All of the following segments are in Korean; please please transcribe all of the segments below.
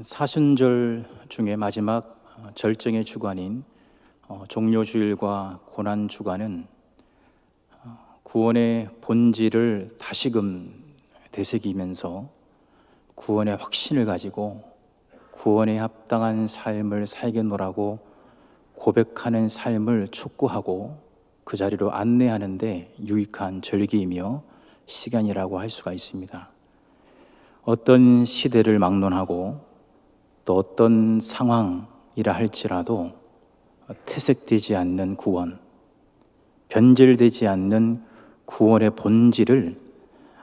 사순절 중에 마지막 절정의 주간인 종료주일과 고난주간은 구원의 본질을 다시금 되새기면서 구원의 확신을 가지고 구원에 합당한 삶을 살겠노라고 고백하는 삶을 촉구하고 그 자리로 안내하는 데 유익한 절기이며 시간이라고 할 수가 있습니다. 어떤 시대를 막론하고 또 어떤 상황이라 할지라도 퇴색되지 않는 구원, 변질되지 않는 구원의 본질을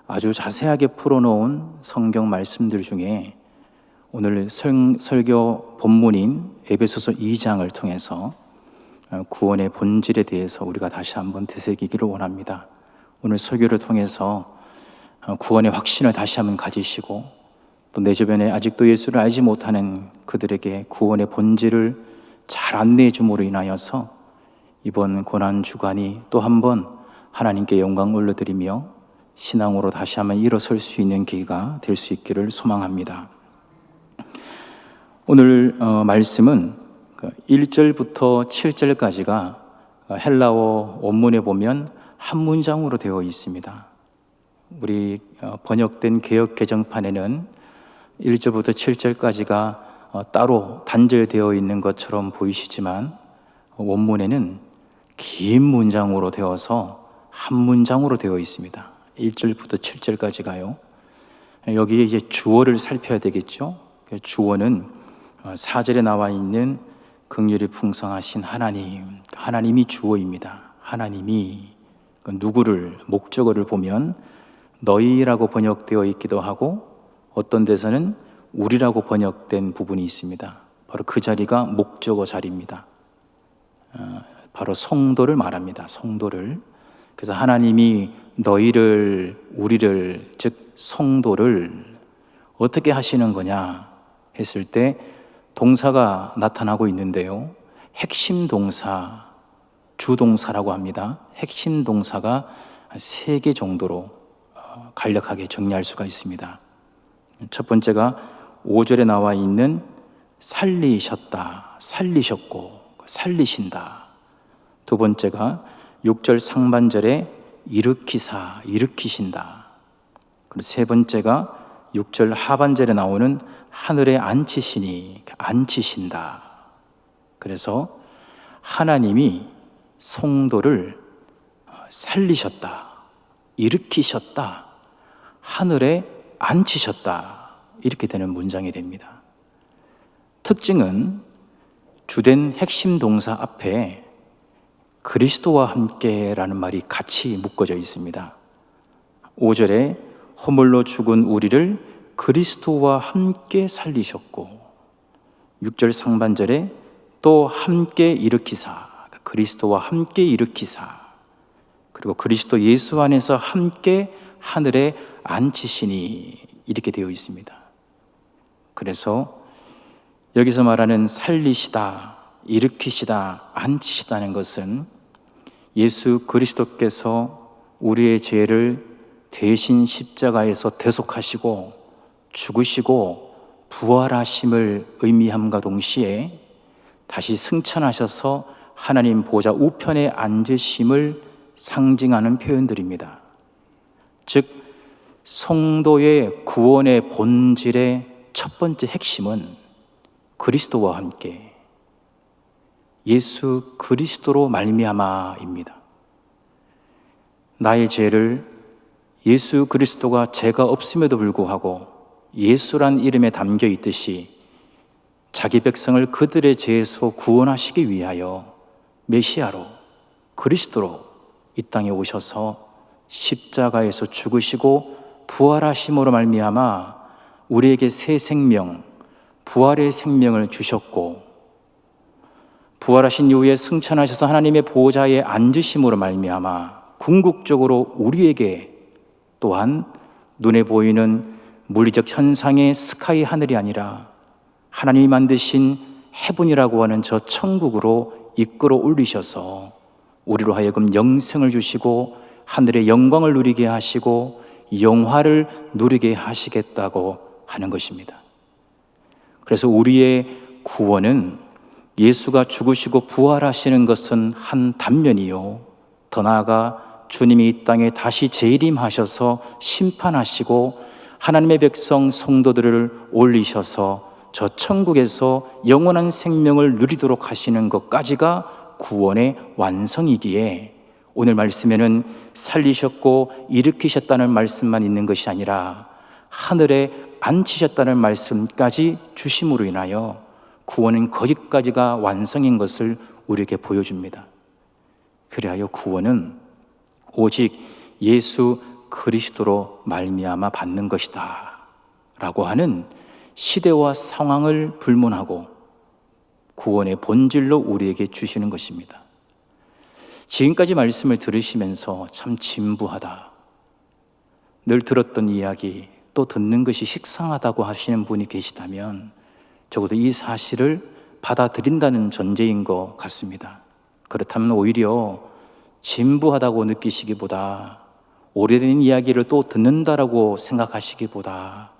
아주 자세하게 풀어놓은 성경 말씀들 중에 오늘 설교 본문인 에베소서 2장을 통해서 구원의 본질에 대해서 우리가 다시 한번 되새기기를 원합니다. 오늘 설교를 통해서 구원의 확신을 다시 한번 가지시고 또 내 주변에 아직도 예수를 알지 못하는 그들에게 구원의 본질을 잘 안내해 줌으로 인하여서 이번 고난주간이 또 한번 하나님께 영광 올려드리며 신앙으로 다시 한번 일어설 수 있는 기회가 될 수 있기를 소망합니다. 오늘 말씀은 1절부터 7절까지가 헬라어 원문에 보면 한 문장으로 되어 있습니다. 우리 번역된 개역 개정판에는 1절부터 7절까지가 따로 단절되어 있는 것처럼 보이시지만 원문에는 긴 문장으로 되어서 한 문장으로 되어 있습니다. 1절부터 7절까지가요. 여기에 이제 주어를 살펴야 되겠죠. 주어는 4절에 나와 있는 긍휼이 풍성하신 하나님이 주어입니다. 하나님이 누구를, 목적어를 보면 너희라고 번역되어 있기도 하고 어떤 데서는 우리라고 번역된 부분이 있습니다. 바로 그 자리가 목적어 자리입니다. 바로 성도를 말합니다. 성도를. 그래서 하나님이 너희를, 우리를, 즉 성도를 어떻게 하시는 거냐 했을 때 동사가 나타나고 있는데요. 핵심 동사, 주동사라고 합니다. 핵심 동사가 3개 정도로 간략하게 정리할 수가 있습니다. 첫 번째가 5절에 나와 있는 살리셨다, 살리셨고, 살리신다. 두 번째가 6절 상반절에 일으키사, 일으키신다. 그리고 세 번째가 6절 하반절에 나오는 하늘에 앉히시니, 앉히신다. 그래서 하나님이 성도를 살리셨다, 일으키셨다, 하늘에 앉히셨다, 이렇게 되는 문장이 됩니다. 특징은 주된 핵심 동사 앞에 그리스도와 함께라는 말이 같이 묶어져 있습니다. 5절에 허물로 죽은 우리를 그리스도와 함께 살리셨고 6절 상반절에 또 함께 일으키사, 그리스도와 함께 일으키사, 그리고 그리스도 예수 안에서 함께 하늘에 앉히시니, 이렇게 되어 있습니다. 그래서 여기서 말하는 살리시다, 일으키시다, 앉히시다는 것은 예수 그리스도께서 우리의 죄를 대신 십자가에서 대속하시고 죽으시고 부활하심을 의미함과 동시에 다시 승천하셔서 하나님 보좌 우편에 앉으심을 상징하는 표현들입니다. 즉 성도의 구원의 본질의 첫 번째 핵심은 그리스도와 함께 예수 그리스도로 말미암아입니다. 나의 죄를 예수 그리스도가 죄가 없음에도 불구하고 예수란 이름에 담겨 있듯이 자기 백성을 그들의 죄에서 구원하시기 위하여 메시아로, 그리스도로 이 땅에 오셔서 십자가에서 죽으시고 부활하심으로 말미암아 우리에게 새 생명, 부활의 생명을 주셨고 부활하신 이후에 승천하셔서 하나님의 보좌에 앉으심으로 말미암아 궁극적으로 우리에게 또한 눈에 보이는 물리적 현상의 스카이 하늘이 아니라 하나님이 만드신 헤븐이라고 하는 저 천국으로 이끌어 올리셔서 우리로 하여금 영생을 주시고 하늘의 영광을 누리게 하시고 영화를 누리게 하시겠다고 하는 것입니다. 그래서 우리의 구원은 예수가 죽으시고 부활하시는 것은 한 단면이요, 더 나아가 주님이 이 땅에 다시 재림하셔서 심판하시고 하나님의 백성 성도들을 올리셔서 저 천국에서 영원한 생명을 누리도록 하시는 것까지가 구원의 완성이기에, 오늘 말씀에는 살리셨고 일으키셨다는 말씀만 있는 것이 아니라 하늘에 앉히셨다는 말씀까지 주심으로 인하여 구원은 거기까지가 완성인 것을 우리에게 보여줍니다. 그리하여 구원은 오직 예수 그리스도로 말미암아 받는 것이다 라고 하는 시대와 상황을 불문하고 구원의 본질로 우리에게 주시는 것입니다. 지금까지 말씀을 들으시면서 참 진부하다, 늘 들었던 이야기, 또 듣는 것이 식상하다고 하시는 분이 계시다면 적어도 이 사실을 받아들인다는 전제인 것 같습니다. 그렇다면 오히려 진부하다고 느끼시기보다, 오래된 이야기를 또 듣는다라고 생각하시기보다,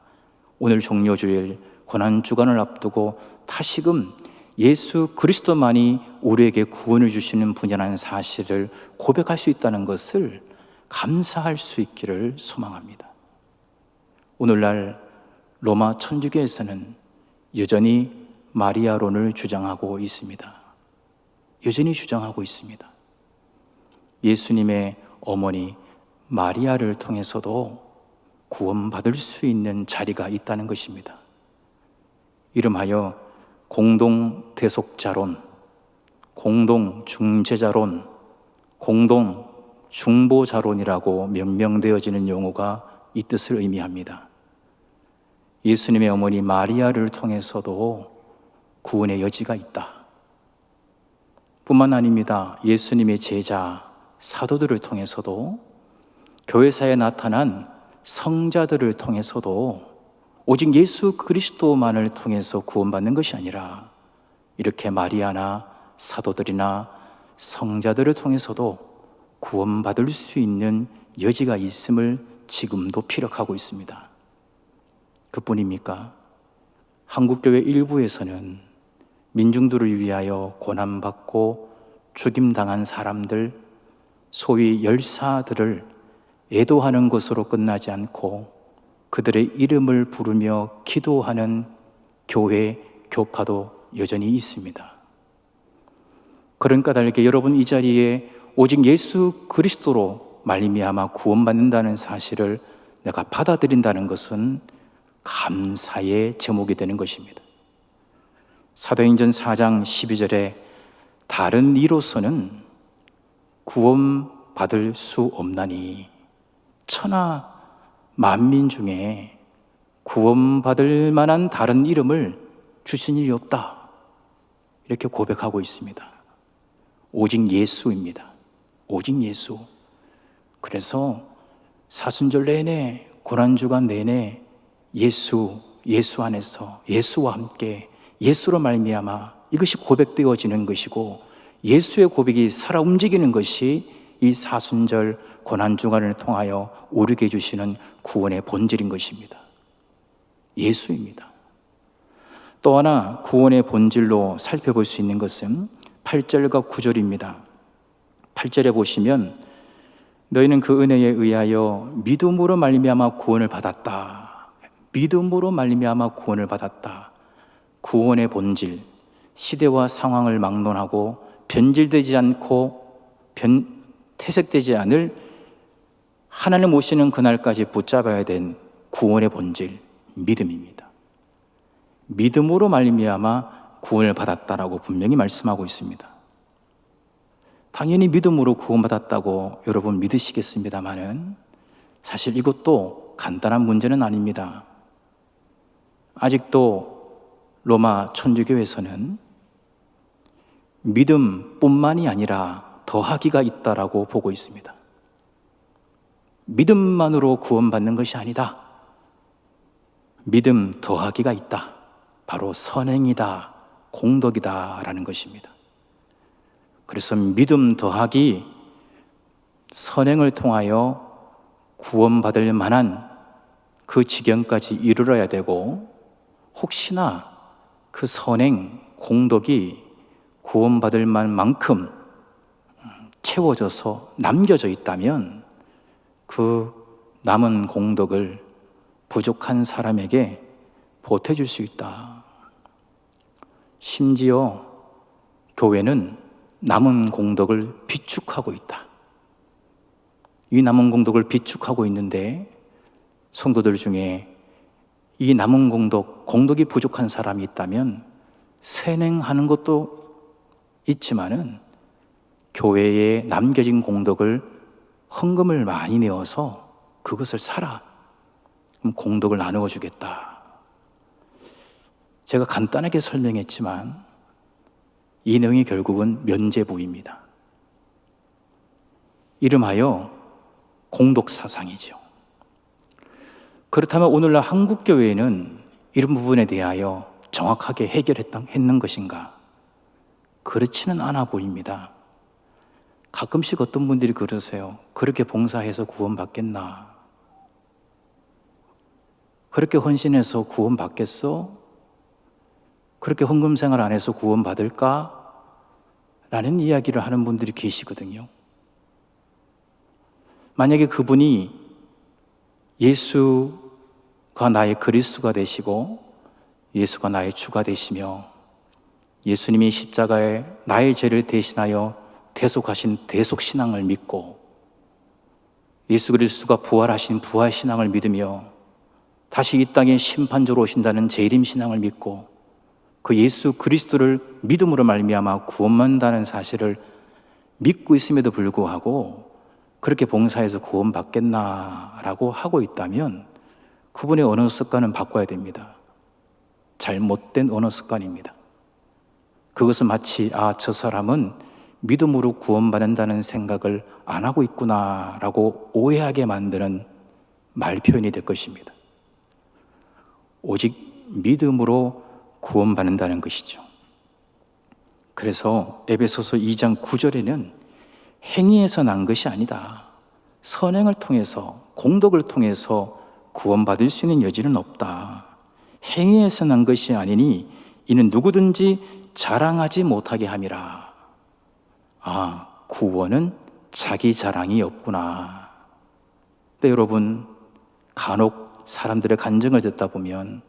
오늘 종료주일 고난주간을 앞두고 다시금 예수 그리스도만이 우리에게 구원을 주시는 분이라는 사실을 고백할 수 있다는 것을 감사할 수 있기를 소망합니다. 오늘날 로마 천주교에서는 여전히 마리아론을 주장하고 있습니다. 여전히 주장하고 있습니다. 예수님의 어머니 마리아를 통해서도 구원받을 수 있는 자리가 있다는 것입니다. 이름하여 공동 대속자론, 공동 중재자론, 공동 중보자론이라고 명명되어지는 용어가 이 뜻을 의미합니다. 예수님의 어머니 마리아를 통해서도 구원의 여지가 있다. 뿐만 아닙니다. 예수님의 제자 사도들을 통해서도, 교회사에 나타난 성자들을 통해서도 오직 예수 그리스도만을 통해서 구원받는 것이 아니라 이렇게 마리아나 사도들이나 성자들을 통해서도 구원받을 수 있는 여지가 있음을 지금도 피력하고 있습니다. 그뿐입니까? 한국교회 일부에서는 민중들을 위하여 고난받고 죽임당한 사람들, 소위 열사들을 애도하는 것으로 끝나지 않고 그들의 이름을 부르며 기도하는 교회, 교파도 여전히 있습니다. 그런 까닭에 여러분 이 자리에 오직 예수 그리스도로 말미암아 구원받는다는 사실을 내가 받아들인다는 것은 감사의 제목이 되는 것입니다. 사도행전 4장 12절에 다른 이로서는 구원받을 수 없나니 천하 만민 중에 구원받을 만한 다른 이름을 주신 일이 없다, 이렇게 고백하고 있습니다. 오직 예수입니다. 오직 예수. 그래서 사순절 내내, 고난주간 내내 예수 안에서 예수와 함께 예수로 말미암아 이것이 고백되어지는 것이고, 예수의 고백이 살아 움직이는 것이 이 사순절 고난주간을 통하여 우리에게 주시는 구원의 본질인 것입니다. 예수입니다. 또 하나 구원의 본질로 살펴볼 수 있는 것은 8절과 9절입니다. 8절에 보시면 너희는 그 은혜에 의하여 믿음으로 말미암아 구원을 받았다. 믿음으로 말미암아 구원을 받았다. 구원의 본질, 시대와 상황을 막론하고 변질되지 않고 퇴색되지 않을 하나님 오시는 그날까지 붙잡아야 된 구원의 본질, 믿음입니다. 믿음으로 말미암아 구원을 받았다라고 분명히 말씀하고 있습니다. 당연히 믿음으로 구원받았다고 여러분 믿으시겠습니다만은 사실 이것도 간단한 문제는 아닙니다. 아직도 로마 천주교에서는 믿음뿐만이 아니라 더하기가 있다라고 보고 있습니다. 믿음만으로 구원받는 것이 아니다. 믿음 더하기가 있다. 바로 선행이다, 공덕이다 라는 것입니다. 그래서 믿음 더하기 선행을 통하여 구원받을 만한 그 지경까지 이르러야 되고, 혹시나 그 선행, 공덕이 구원받을 만큼 채워져서 남겨져 있다면 그 남은 공덕을 부족한 사람에게 보태줄 수 있다. 심지어 교회는 남은 공덕을 비축하고 있다. 이 남은 공덕을 비축하고 있는데 성도들 중에 이 남은 공덕이 부족한 사람이 있다면 세행하는 것도 있지만은 교회에 남겨진 공덕을 헌금을 많이 내어서 그것을 사라. 그럼 공덕을 나누어 주겠다. 제가 간단하게 설명했지만 이 내용이 결국은 면죄부입니다. 이름하여 공덕사상이죠. 그렇다면 오늘날 한국교회는 이런 부분에 대하여 정확하게 해결했는 것인가? 그렇지는 않아 보입니다. 가끔씩 어떤 분들이 그러세요. 그렇게 봉사해서 구원받겠나? 그렇게 헌신해서 구원받겠어? 그렇게 헌금 생활 안 해서 구원받을까? 라는 이야기를 하는 분들이 계시거든요. 만약에 그분이 예수가 나의 그리스도가 되시고 예수가 나의 주가 되시며 예수님이 십자가에 나의 죄를 대신하여 대속하신 대속신앙을 믿고 예수 그리스도가 부활하신 부활신앙을 믿으며 다시 이 땅에 심판조로 오신다는 재림신앙을 믿고 그 예수 그리스도를 믿음으로 말미암아 구원받는다는 사실을 믿고 있음에도 불구하고 그렇게 봉사해서 구원받겠나라고 하고 있다면 그분의 언어 습관은 바꿔야 됩니다. 잘못된 언어 습관입니다. 그것은 마치 저 사람은 믿음으로 구원받는다는 생각을 안 하고 있구나라고 오해하게 만드는 말 표현이 될 것입니다. 오직 믿음으로 구원받는다는 것이죠. 그래서 에베소서 2장 9절에는 행위에서 난 것이 아니다. 선행을 통해서 공덕을 통해서 구원받을 수 있는 여지는 없다. 행위에서 난 것이 아니니 이는 누구든지 자랑하지 못하게 함이라. 구원은 자기 자랑이 없구나. 근데 여러분, 간혹 사람들의 간증을 듣다 보면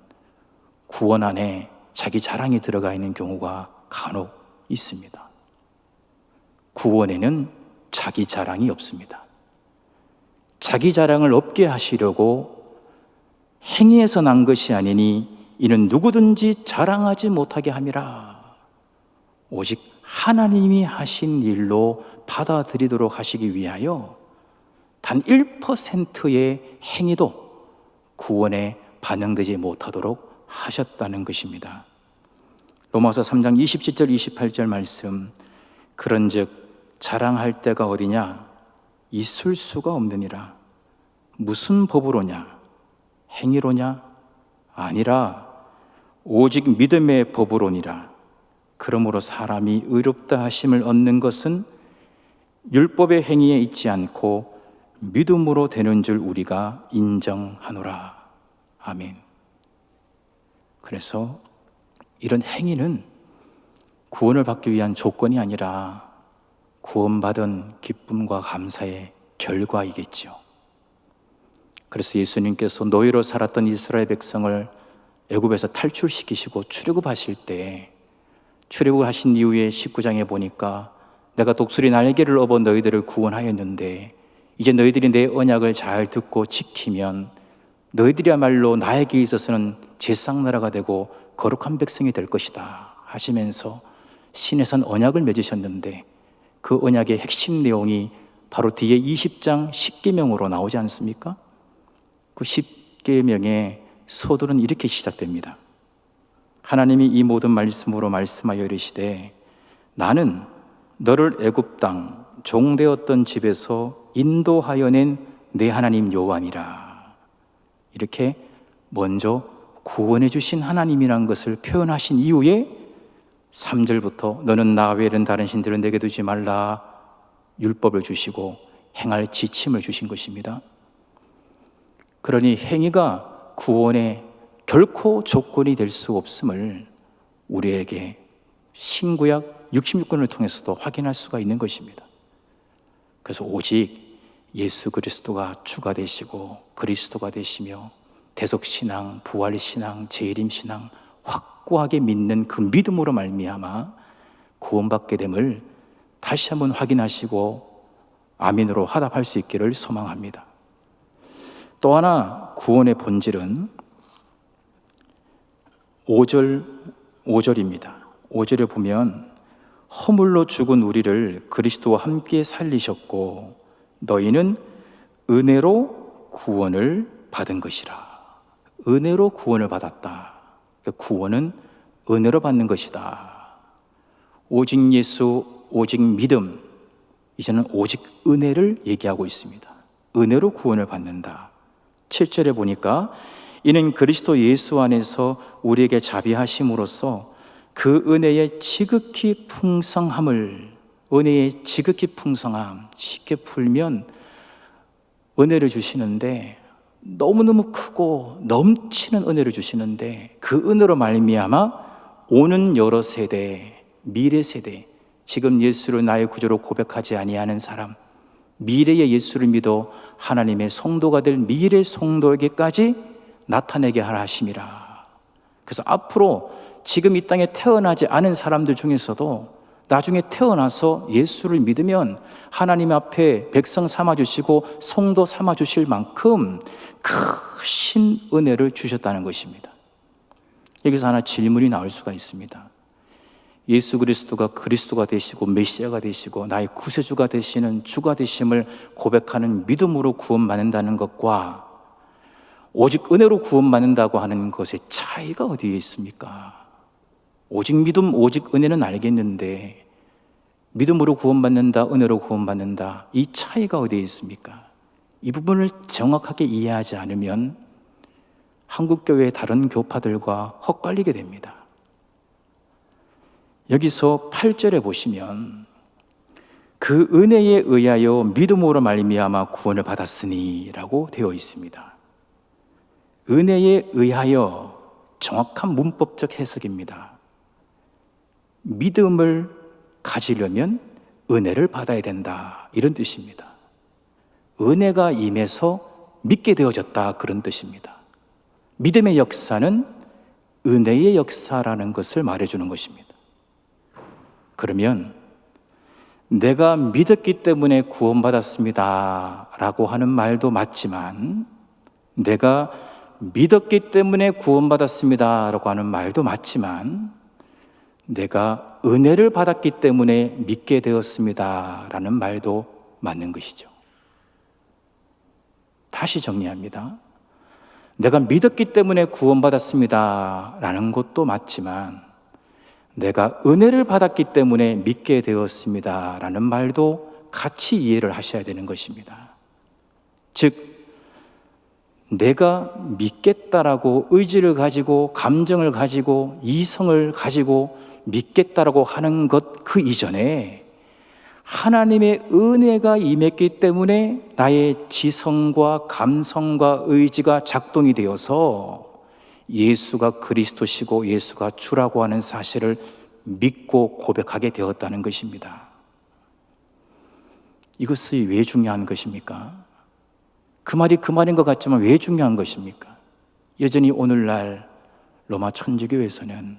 구원 안에 자기 자랑이 들어가 있는 경우가 간혹 있습니다. 구원에는 자기 자랑이 없습니다. 자기 자랑을 없게 하시려고 행위에서 난 것이 아니니 이는 누구든지 자랑하지 못하게 함이라. 오직 하나님이 하신 일로 받아들이도록 하시기 위하여 단 1%의 행위도 구원에 반영되지 못하도록 하셨다는 것입니다. 로마서 3장 27절 28절 말씀, 그런즉 자랑할 때가 어디냐? 있을 수가 없느니라. 무슨 법으로냐? 행위로냐? 아니라 오직 믿음의 법으로니라. 그러므로 사람이 의롭다 하심을 얻는 것은 율법의 행위에 있지 않고 믿음으로 되는 줄 우리가 인정하노라. 아멘. 그래서 이런 행위는 구원을 받기 위한 조건이 아니라 구원받은 기쁨과 감사의 결과이겠죠. 그래서 예수님께서 노예로 살았던 이스라엘 백성을 애굽에서 탈출시키시고 출애굽하실 때 출애굽하신 이후에 19장에 보니까 내가 독수리 날개를 업어 너희들을 구원하였는데 이제 너희들이 내 언약을 잘 듣고 지키면 너희들이야말로 나에게 있어서는 제상나라가 되고 거룩한 백성이 될 것이다 하시면서 신에선 언약을 맺으셨는데 그 언약의 핵심 내용이 바로 뒤에 20장 10계명으로 나오지 않습니까? 그 10계명의 소들은 이렇게 시작됩니다. 하나님이 이 모든 말씀으로 말씀하여 이르시되 나는 너를 애굽 땅 종되었던 집에서 인도하여 낸 내 하나님 여호와니라. 이렇게 먼저 구원해 주신 하나님이라는 것을 표현하신 이후에 3절부터 너는 나 외에는 다른 신들을 내게 두지 말라 율법을 주시고 행할 지침을 주신 것입니다. 그러니 행위가 구원의 결코 조건이 될 수 없음을 우리에게 신구약 66권을 통해서도 확인할 수가 있는 것입니다. 그래서 오직 예수 그리스도가 주가 되시고 그리스도가 되시며 대속신앙, 부활신앙, 재림신앙 확고하게 믿는 그 믿음으로 말미암아 구원받게 됨을 다시 한번 확인하시고 아멘으로 화답할 수 있기를 소망합니다. 또 하나 구원의 본질은 5절입니다. 5절에 보면 허물로 죽은 우리를 그리스도와 함께 살리셨고 너희는 은혜로 구원을 받은 것이라. 은혜로 구원을 받았다. 구원은 은혜로 받는 것이다. 오직 예수, 오직 믿음, 이제는 오직 은혜를 얘기하고 있습니다. 은혜로 구원을 받는다. 7절에 보니까 이는 그리스도 예수 안에서 우리에게 자비하심으로써 그 은혜의 지극히 풍성함을, 은혜의 지극히 풍성함, 쉽게 풀면 은혜를 주시는데 너무너무 크고 넘치는 은혜를 주시는데 그 은혜로 말미암아 오는 여러 세대, 미래 세대, 지금 예수를 나의 구주로 고백하지 아니하는 사람, 미래의 예수를 믿어 하나님의 성도가 될 미래 성도에게까지 나타내게 하라 하심이라. 그래서 앞으로 지금 이 땅에 태어나지 않은 사람들 중에서도 나중에 태어나서 예수를 믿으면 하나님 앞에 백성 삼아주시고 성도 삼아주실 만큼 크신 은혜를 주셨다는 것입니다. 여기서 하나 질문이 나올 수가 있습니다. 예수 그리스도가 그리스도가 되시고 메시아가 되시고 나의 구세주가 되시는 주가 되심을 고백하는 믿음으로 구원받는다는 것과 오직 은혜로 구원받는다고 하는 것의 차이가 어디에 있습니까? 오직 믿음, 오직 은혜는 알겠는데 믿음으로 구원받는다, 은혜로 구원받는다, 이 차이가 어디에 있습니까? 이 부분을 정확하게 이해하지 않으면 한국교회의 다른 교파들과 헛갈리게 됩니다. 여기서 8절에 보시면 그 은혜에 의하여 믿음으로 말미암아 구원을 받았으니 라고 되어 있습니다. 은혜에 의하여 정확한 문법적 해석입니다. 믿음을 가지려면 은혜를 받아야 된다, 이런 뜻입니다. 은혜가 임해서 믿게 되어졌다, 그런 뜻입니다. 믿음의 역사는 은혜의 역사라는 것을 말해주는 것입니다. 그러면 내가 믿었기 때문에 구원받았습니다 라고 하는 말도 맞지만, 내가 믿었기 때문에 구원받았습니다 라고 하는 말도 맞지만, 내가 은혜를 받았기 때문에 믿게 되었습니다 라는 말도 맞는 것이죠. 다시 정리합니다. 내가 믿었기 때문에 구원받았습니다 라는 것도 맞지만, 내가 은혜를 받았기 때문에 믿게 되었습니다 라는 말도 같이 이해를 하셔야 되는 것입니다. 즉, 내가 믿겠다라고 의지를 가지고 감정을 가지고 이성을 가지고 믿겠다라고 하는 것 그 이전에 하나님의 은혜가 임했기 때문에 나의 지성과 감성과 의지가 작동이 되어서 예수가 그리스도시고 예수가 주라고 하는 사실을 믿고 고백하게 되었다는 것입니다. 이것이 왜 중요한 것입니까? 그 말이 그 말인 것 같지만 왜 중요한 것입니까? 여전히 오늘날 로마 천주교에서는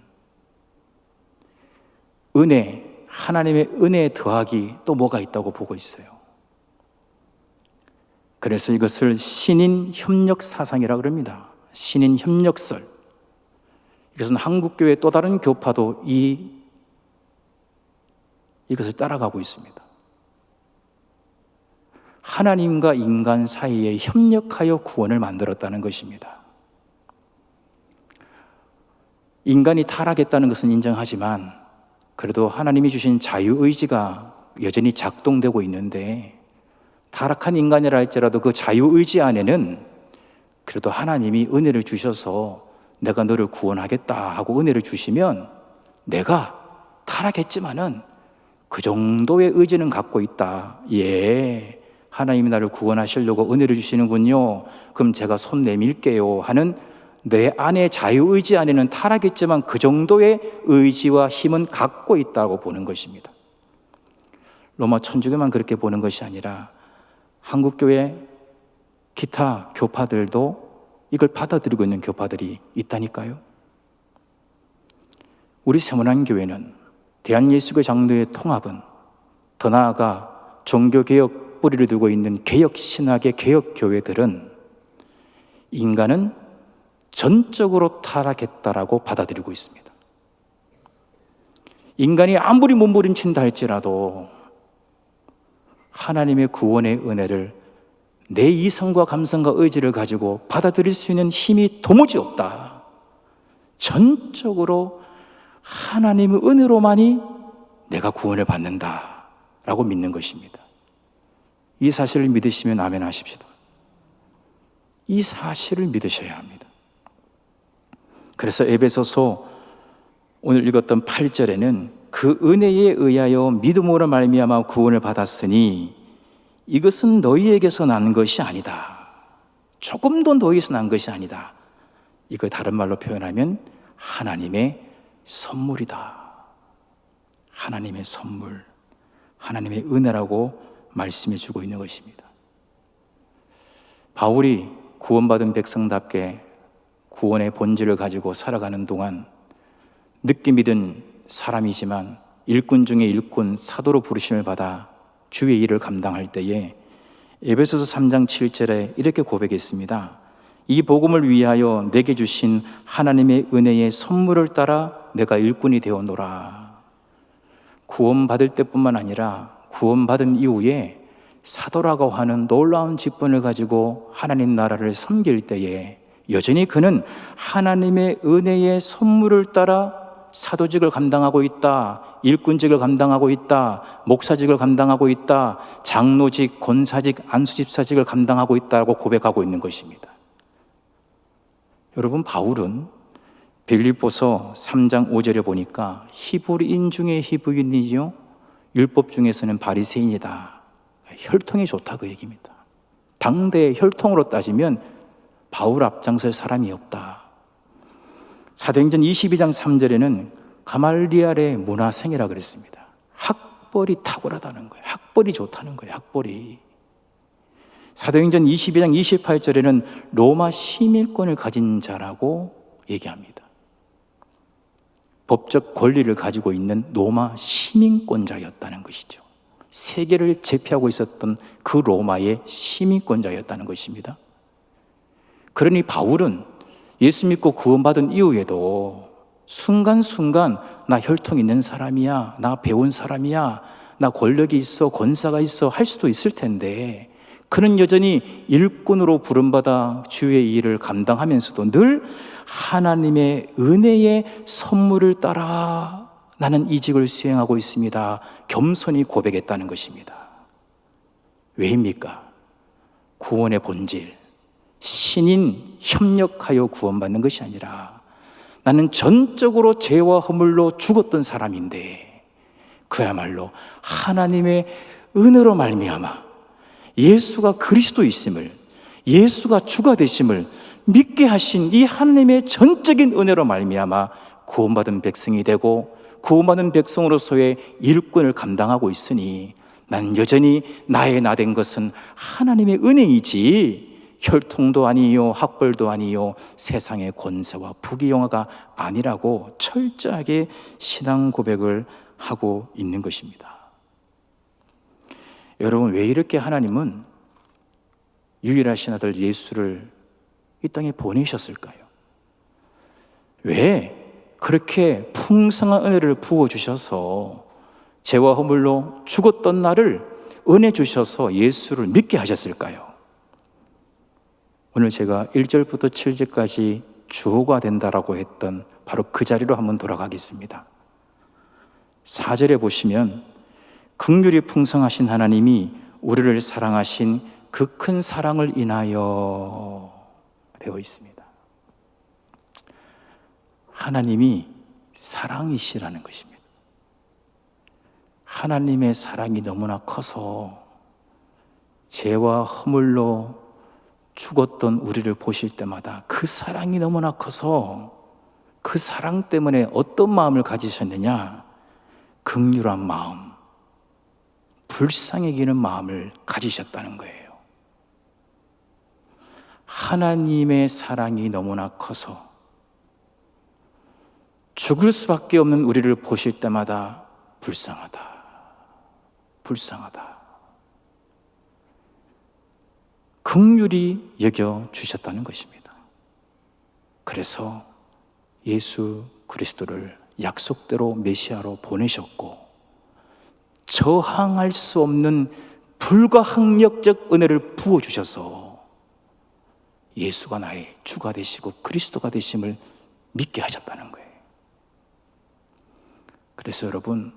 은혜, 하나님의 은혜에 더하기 또 뭐가 있다고 보고 있어요. 그래서 이것을 신인 협력 사상이라고 합니다. 신인 협력설. 이것은 한국교회 또 다른 교파도 이것을 따라가고 있습니다. 하나님과 인간 사이에 협력하여 구원을 만들었다는 것입니다. 인간이 타락했다는 것은 인정하지만 그래도 하나님이 주신 자유의지가 여전히 작동되고 있는데, 타락한 인간이라 할지라도 그 자유의지 안에는 그래도 하나님이 은혜를 주셔서 내가 너를 구원하겠다 하고 은혜를 주시면 내가 타락했지만은 그 정도의 의지는 갖고 있다. 예, 하나님이 나를 구원하시려고 은혜를 주시는군요. 그럼 제가 손 내밀게요 하는 내 안에 자유의지 안에는 타락했지만 그 정도의 의지와 힘은 갖고 있다고 보는 것입니다. 로마 천주교만 그렇게 보는 것이 아니라 한국교회 기타 교파들도 이걸 받아들이고 있는 교파들이 있다니까요. 우리 세문안교회는 대한예수교 장로의 통합은 더 나아가 종교개혁 뿌리를 두고 있는 개혁신학의 개혁교회들은 인간은 전적으로 타락했다라고 받아들이고 있습니다. 인간이 아무리 몸부림친다 할지라도 하나님의 구원의 은혜를 내 이성과 감성과 의지를 가지고 받아들일 수 있는 힘이 도무지 없다. 전적으로 하나님의 은혜로만이 내가 구원을 받는다 라고 믿는 것입니다. 이 사실을 믿으시면 아멘 하십시다. 이 사실을 믿으셔야 합니다. 그래서 에베소서 오늘 읽었던 8절에는 그 은혜에 의하여 믿음으로 말미암아 구원을 받았으니 이것은 너희에게서 난 것이 아니다. 조금도 너희에서 난 것이 아니다. 이걸 다른 말로 표현하면 하나님의 선물이다. 하나님의 선물, 하나님의 은혜라고 말씀해 주고 있는 것입니다. 바울이 구원받은 백성답게 구원의 본질을 가지고 살아가는 동안 늦게 믿은 사람이지만 일꾼 중에 일꾼, 사도로 부르심을 받아 주의 일을 감당할 때에 에베소서 3장 7절에 이렇게 고백했습니다. 이 복음을 위하여 내게 주신 하나님의 은혜의 선물을 따라 내가 일꾼이 되어노라. 구원받을 때뿐만 아니라 구원받은 이후에 사도라고 하는 놀라운 직분을 가지고 하나님 나라를 섬길 때에 여전히 그는 하나님의 은혜의 선물을 따라 사도직을 감당하고 있다, 일꾼직을 감당하고 있다, 목사직을 감당하고 있다, 장로직, 권사직, 안수집사직을 감당하고 있다고 고백하고 있는 것입니다. 여러분, 바울은 빌립보서 3장 5절에 보니까 히브리인 중에 히브리인이죠, 율법 중에서는 바리새인이다. 혈통이 좋다 그 얘기입니다. 당대의 혈통으로 따지면 바울 앞장설 사람이 없다. 사도행전 22장 3절에는 가말리알의 문화생이라 그랬습니다. 학벌이 탁월하다는 거예요. 학벌이 좋다는 거예요. 학벌이. 사도행전 22장 28절에는 로마 시민권을 가진 자라고 얘기합니다. 법적 권리를 가지고 있는 로마 시민권자였다는 것이죠. 세계를 제패하고 있었던 그 로마의 시민권자였다는 것입니다. 그러니 바울은 예수 믿고 구원받은 이후에도 순간순간 나 혈통 있는 사람이야, 나 배운 사람이야, 나 권력이 있어, 권사가 있어 할 수도 있을 텐데 그는 여전히 일꾼으로 부름받아 주의 일을 감당하면서도 늘 하나님의 은혜의 선물을 따라 나는 이직을 수행하고 있습니다. 겸손히 고백했다는 것입니다. 왜입니까? 구원의 본질, 신인 협력하여 구원받는 것이 아니라 나는 전적으로 죄와 허물로 죽었던 사람인데 그야말로 하나님의 은혜로 말미암아 예수가 그리스도이심을, 예수가 주가 되심을 믿게 하신 이 하나님의 전적인 은혜로 말미암아 구원받은 백성이 되고 구원받은 백성으로서의 일꾼을 감당하고 있으니 난 여전히 나의 나 된 것은 하나님의 은혜이지 혈통도 아니요, 학벌도 아니요, 세상의 권세와 부귀영화가 아니라고 철저하게 신앙 고백을 하고 있는 것입니다. 여러분, 왜 이렇게 하나님은 유일하신 아들 예수를 이 땅에 보내셨을까요? 왜 그렇게 풍성한 은혜를 부어주셔서 죄와 허물로 죽었던 나를 은혜 주셔서 예수를 믿게 하셨을까요? 오늘 제가 1절부터 7절까지 주어가 된다라고 했던 바로 그 자리로 한번 돌아가겠습니다. 4절에 보시면 긍휼이 풍성하신 하나님이 우리를 사랑하신 그 큰 사랑을 인하여 되어 있습니다. 하나님이 사랑이시라는 것입니다. 하나님의 사랑이 너무나 커서 죄와 허물로 죽었던 우리를 보실 때마다 그 사랑이 너무나 커서 그 사랑 때문에 어떤 마음을 가지셨느냐? 긍휼한 마음, 불쌍히 여기는 마음을 가지셨다는 거예요. 하나님의 사랑이 너무나 커서 죽을 수밖에 없는 우리를 보실 때마다 불쌍하다, 불쌍하다, 긍휼히 여겨 주셨다는 것입니다. 그래서 예수 그리스도를 약속대로 메시아로 보내셨고, 저항할 수 없는 불가항력적 은혜를 부어주셔서 예수가 나의 주가 되시고 그리스도가 되심을 믿게 하셨다는 거예요. 그래서 여러분,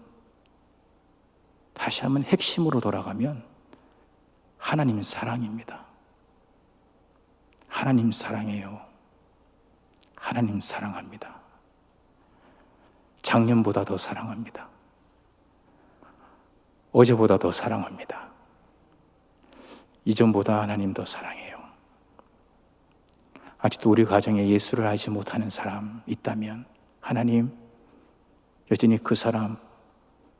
다시 한번 핵심으로 돌아가면 하나님 사랑입니다. 하나님 사랑해요. 하나님 사랑합니다. 작년보다 더 사랑합니다. 어제보다 더 사랑합니다. 이전보다 하나님 더 사랑해요. 아직도 우리 가정에 예수를 알지 못하는 사람 있다면 하나님, 여전히 그 사람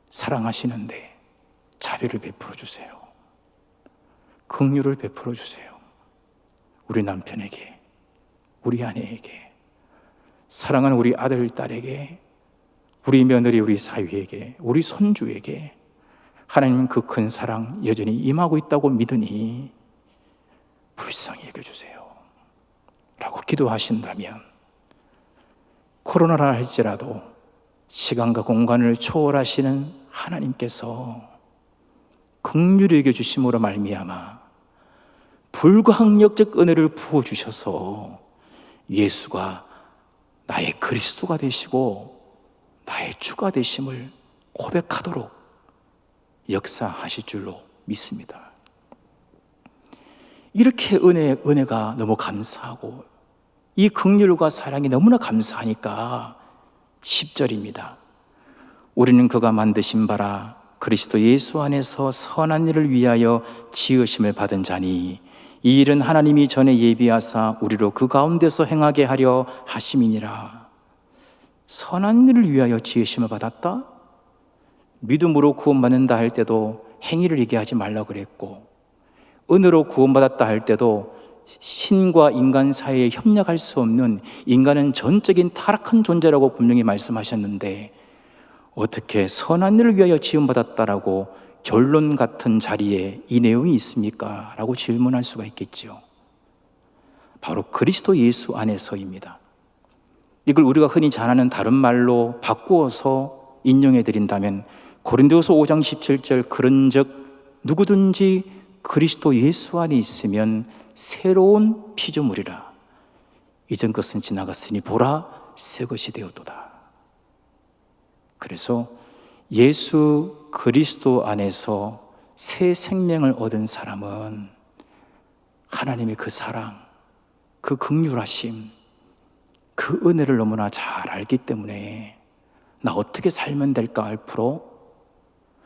사랑하시는데 자비를 베풀어 주세요. 긍휼을 베풀어 주세요. 우리 남편에게, 우리 아내에게, 사랑하는 우리 아들, 딸에게, 우리 며느리, 우리 사위에게, 우리 손주에게 하나님 그 큰 사랑 여전히 임하고 있다고 믿으니 불쌍히 여겨주세요 라고 기도하신다면, 코로나라 할지라도 시간과 공간을 초월하시는 하나님께서 긍휼히 여겨주심으로 말미암아 불가항력적 은혜를 부어주셔서 예수가 나의 그리스도가 되시고 나의 주가 되심을 고백하도록 역사하실 줄로 믿습니다. 이렇게 은혜가 너무 감사하고 이 긍휼과 사랑이 너무나 감사하니까 10절입니다. 우리는 그가 만드신 바라 그리스도 예수 안에서 선한 일을 위하여 지으심을 받은 자니 이 일은 하나님이 전에 예비하사 우리로 그 가운데서 행하게 하려 하심이니라. 선한 일을 위하여 지으심을 받았다? 믿음으로 구원받는다 할 때도 행위를 얘기하지 말라고 그랬고, 은혜로 구원받았다 할 때도 신과 인간 사이에 협력할 수 없는 인간은 전적인 타락한 존재라고 분명히 말씀하셨는데, 어떻게 선한 일을 위하여 지음받았다라고 결론 같은 자리에 이 내용이 있습니까? 라고 질문할 수가 있겠죠. 바로 그리스도 예수 안에서입니다. 이걸 우리가 흔히 잘 아는 다른 말로 바꾸어서 인용해 드린다면 고린도서 5장 17절 그런즉 누구든지 그리스도 예수 안에 있으면 새로운 피조물이라. 이전 것은 지나갔으니 보라 새 것이 되었도다. 그래서 예수 그리스도 안에서 새 생명을 얻은 사람은 하나님의 그 사랑, 그 긍휼하심, 그 은혜를 너무나 잘 알기 때문에 나 어떻게 살면 될까 알프로?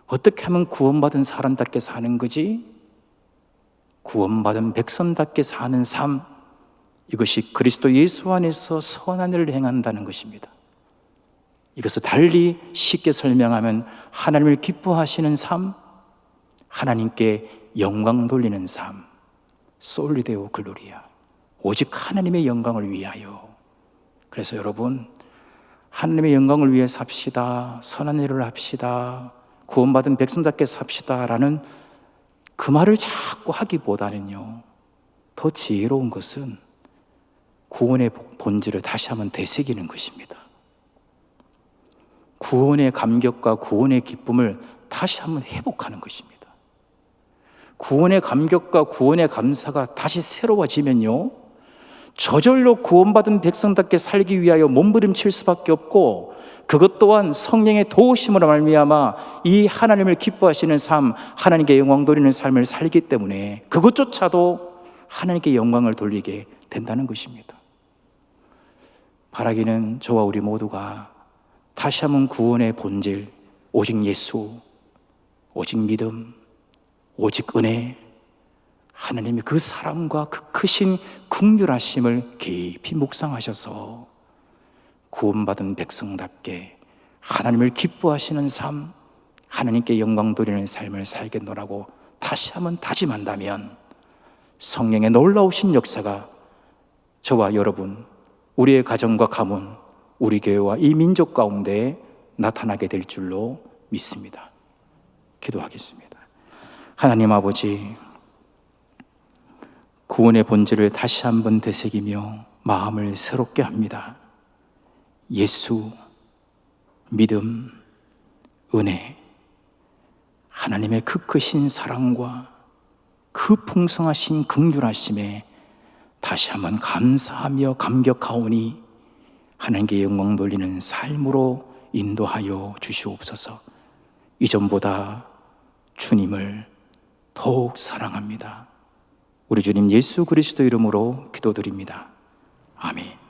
어떻게 하면 구원받은 사람답게 사는 거지? 구원받은 백성답게 사는 삶, 이것이 그리스도 예수 안에서 선한 일을 행한다는 것입니다. 이것을 달리 쉽게 설명하면 하나님을 기뻐하시는 삶, 하나님께 영광 돌리는 삶, 솔리데오 글로리아, 오직 하나님의 영광을 위하여. 그래서 여러분, 하나님의 영광을 위해 삽시다, 선한 일을 합시다, 구원받은 백성답게 삽시다 라는 그 말을 자꾸 하기보다는요, 더 지혜로운 것은 구원의 본질을 다시 한번 되새기는 것입니다. 구원의 감격과 구원의 기쁨을 다시 한번 회복하는 것입니다. 구원의 감격과 구원의 감사가 다시 새로워지면요, 저절로 구원받은 백성답게 살기 위하여 몸부림칠 수밖에 없고, 그것 또한 성령의 도우심으로 말미암아 이 하나님을 기뻐하시는 삶, 하나님께 영광 돌리는 삶을 살기 때문에 그것조차도 하나님께 영광을 돌리게 된다는 것입니다. 바라기는 저와 우리 모두가 다시 한번 구원의 본질, 오직 예수, 오직 믿음, 오직 은혜, 하나님의 그 사랑과 그 크신 긍휼하심을 깊이 묵상하셔서 구원받은 백성답게 하나님을 기뻐하시는 삶, 하나님께 영광 돌리는 삶을 살겠노라고 다시 한번 다짐한다면 성령의 놀라우신 역사가 저와 여러분, 우리의 가정과 가문, 우리 교회와 이 민족 가운데 나타나게 될 줄로 믿습니다. 기도하겠습니다. 하나님 아버지, 구원의 본질을 다시 한번 되새기며 마음을 새롭게 합니다. 예수, 믿음, 은혜, 하나님의 그 크신 사랑과 그 풍성하신 긍휼하심에 다시 한번 감사하며 감격하오니 하나님께 영광 돌리는 삶으로 인도하여 주시옵소서. 이전보다 주님을 더욱 사랑합니다. 우리 주님 예수 그리스도 이름으로 기도드립니다. 아멘.